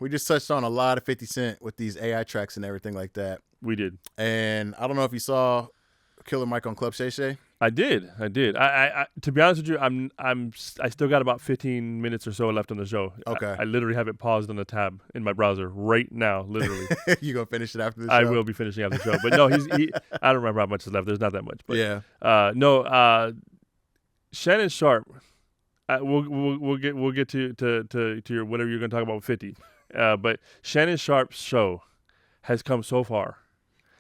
we just touched on a lot of 50 Cent with these AI tracks and everything like that. We did. And I don't know if you saw Killer Mike on Club Shay Shay. I did. I to be honest with you, I still got about 15 minutes or so left on the show. Okay. I literally have it paused on the tab in my browser right now, literally. You gonna finish it after the show? I will be finishing after the show. But no, I don't remember how much is left. There's not that much. But yeah. Shannon Sharp. We'll get to your whatever you're going to talk about with 50. But Shannon Sharp's show has come so far.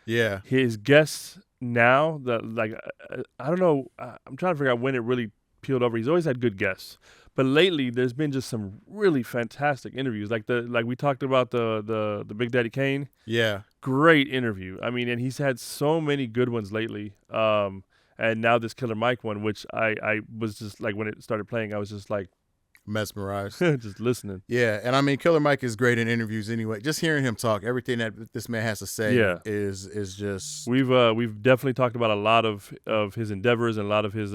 Yeah. His guests now, I don't know. I'm trying to figure out when it really peeled over. He's always had good guests, but lately there's been just some really fantastic interviews. Like we talked about the Big Daddy Kane. Yeah. Great interview. I mean, and he's had so many good ones lately. And now this Killer Mike one, which I was just like, when it started playing, I was just like mesmerized, just listening. Yeah, and I mean, Killer Mike is great in interviews anyway. Just hearing him talk, everything that this man has to say, is just. We've definitely talked about a lot of his endeavors and a lot of his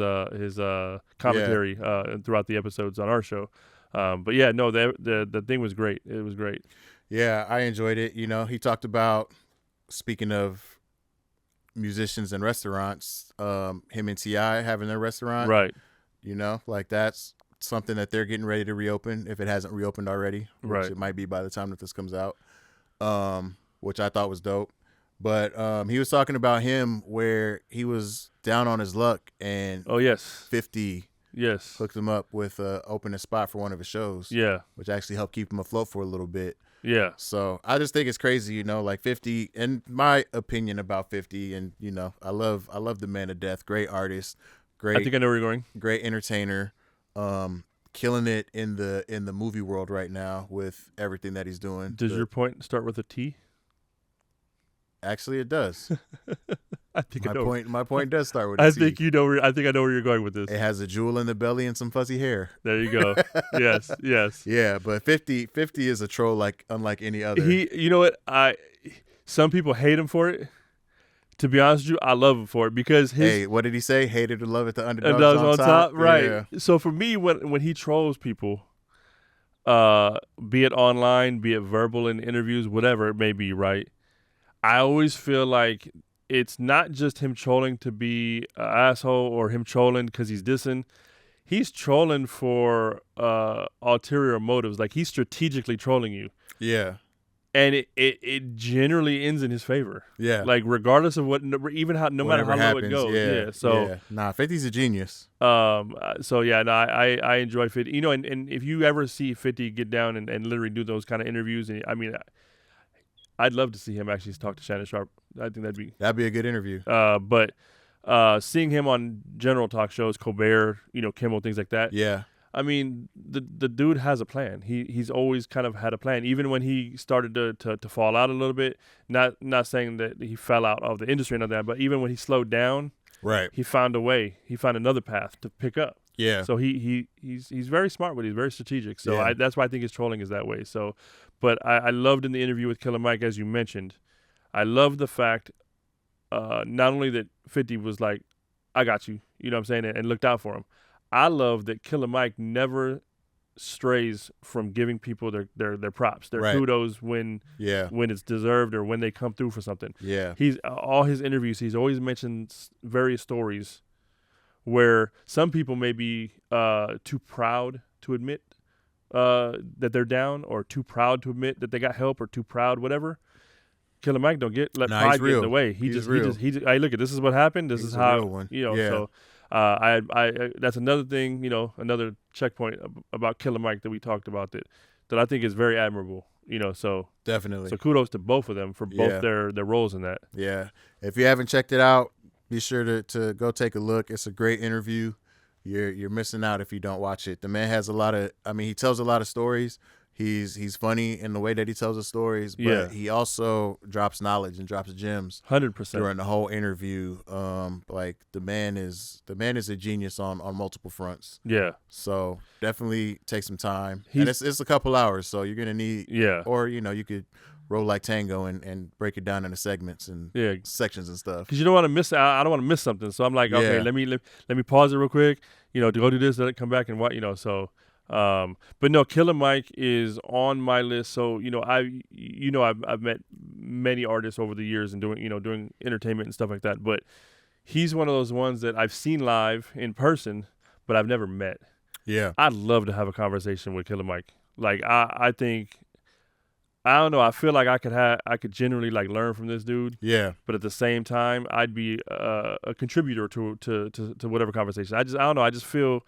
commentary throughout the episodes on our show. But yeah, no, the thing was great. It was great. Yeah, I enjoyed it. You know, he talked about, speaking of musicians and restaurants, him and T.I. having their restaurant, right? You know, like that's something that they're getting ready to reopen if it hasn't reopened already, which right. It might be by the time that this comes out, which I thought was dope. But he was talking about him where he was down on his luck and 50 hooked him up with open a spot for one of his shows, which actually helped keep him afloat for a little bit. Yeah. So I just think it's crazy, you know, like 50, and my opinion about 50, and you know, I love the man to death. Great artist, great. I think I know where you're going. Great entertainer, killing it in the movie world right now with everything that he's doing. Does your point start with a T? Actually, it does. I think my point does start with. I think I know where you're going with this. It has a jewel in the belly and some fuzzy hair. There you go. Yes. Yeah, but 50 is a troll unlike any other. You know what? Some people hate him for it. To be honest with you, I love him for it because what did he say? Hated to love it, the underdogs on top. Right. Yeah. So for me, when he trolls people, be it online, be it verbal in interviews, whatever it may be, right? I always feel like it's not just him trolling to be an asshole or him trolling because he's dissing. He's trolling for ulterior motives. Like he's strategically trolling you. Yeah. And it generally ends in his favor. Yeah. Like regardless of no matter how low it goes. Yeah. So nah, 50's a genius. So yeah, no, I enjoy 50. You know, and if you ever see 50 get down and literally do those kind of interviews, and I mean, I'd love to see him actually talk to Shannon Sharp. I think that'd be a good interview. But seeing him on general talk shows, Colbert, you know, Kimmel, things like that. Yeah. I mean, the dude has a plan. He's always kind of had a plan. Even when he started to fall out a little bit, not saying that he fell out of the industry and all that, but even when he slowed down, right, he found a way. He found another path to pick up. Yeah. So he's very smart, but he's very strategic. So that's why I think his trolling is that way. So, but I loved in the interview with Killer Mike, as you mentioned, I love the fact not only that 50 was like, I got you, you know what I'm saying, and looked out for him. I love that Killer Mike never strays from giving people their props, their kudos when it's deserved or when they come through for something. Yeah. He's all his interviews, he's always mentioned various stories where some people may be too proud to admit that they're down, or too proud to admit that they got help, or too proud, whatever. Killer Mike don't let pride get in the way. He just hey, look, this is what happened. This is how, you know. Yeah. So I that's another thing, you know, another checkpoint about Killer Mike that we talked about that I think is very admirable. You know, so definitely. So kudos to both of them for both their roles in that. Yeah. If you haven't checked it out, be sure to go take a look. It's a great interview. You're missing out if you don't watch it. The man has he tells a lot of stories. He's funny in the way that he tells the stories, but he also drops knowledge and drops gems 100% during the whole interview. Like the man is a genius on multiple fronts. Yeah. So definitely take some time. And it's a couple hours, so you're gonna need or you know, you could roll like Tango and break it down into segments and sections and stuff. Because you don't want to miss. I don't want to miss something. So I'm like, okay, let me pause it real quick. You know, to go do this, let it come back and what, you know. So But no, Killer Mike is on my list. So I've met many artists over the years and doing entertainment and stuff like that. But he's one of those ones that I've seen live in person, but I've never met. Yeah, I'd love to have a conversation with Killer Mike. Like I think, I don't know. I feel like I could genuinely like learn from this dude. Yeah. But at the same time, I'd be a contributor to whatever conversation. I don't know. I just feel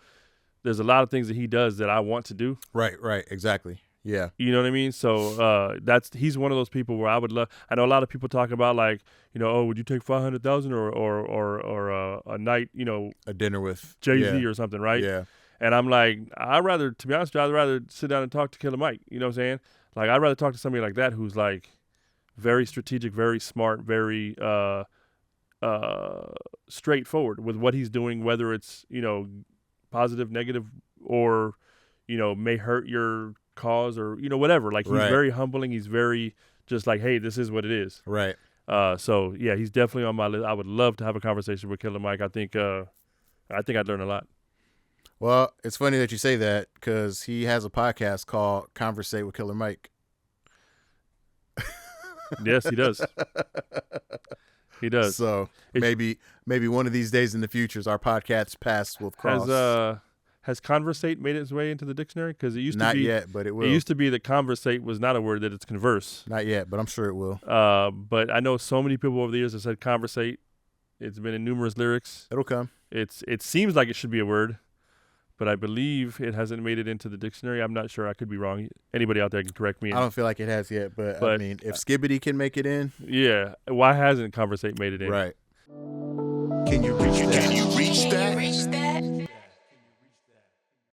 there's a lot of things that he does that I want to do. Right. Exactly. Yeah. You know what I mean? So he's one of those people where I would love. I know a lot of people talk about like, oh, would you take $500,000 or a night, a dinner with Jay-Z or something, right? Yeah. And I'm like, to be honest, I'd rather sit down and talk to Killer Mike. You know what I'm saying? Like, I'd rather talk to somebody like that who's like very strategic, very smart, very straightforward with what he's doing, whether it's, positive, negative, or, may hurt your cause or, whatever. Like, he's very humbling. He's very just like, hey, this is what it is. Right. So, yeah, he's definitely on my list. I would love to have a conversation with Killer Mike. I think I'd learn a lot. Well, it's funny that you say that because he has a podcast called Conversate with Killer Mike. Yes, he does. He does. So maybe one of these days in the future, our podcast paths will cross. Has conversate made its way into the dictionary? Because it used to be not yet, but it will. It used to be that conversate was not a word, that it's converse. Not yet, but I'm sure it will. But I know so many people over the years have said conversate. It's been in numerous lyrics. It'll come. It seems like it should be a word, but I believe it hasn't made it into the dictionary. I'm not sure. I could be wrong. Anybody out there can correct me. I don't feel like it has yet, but I mean, if Skibbity can make it in. Yeah. Why hasn't conversate made it in? Right. Can you reach that?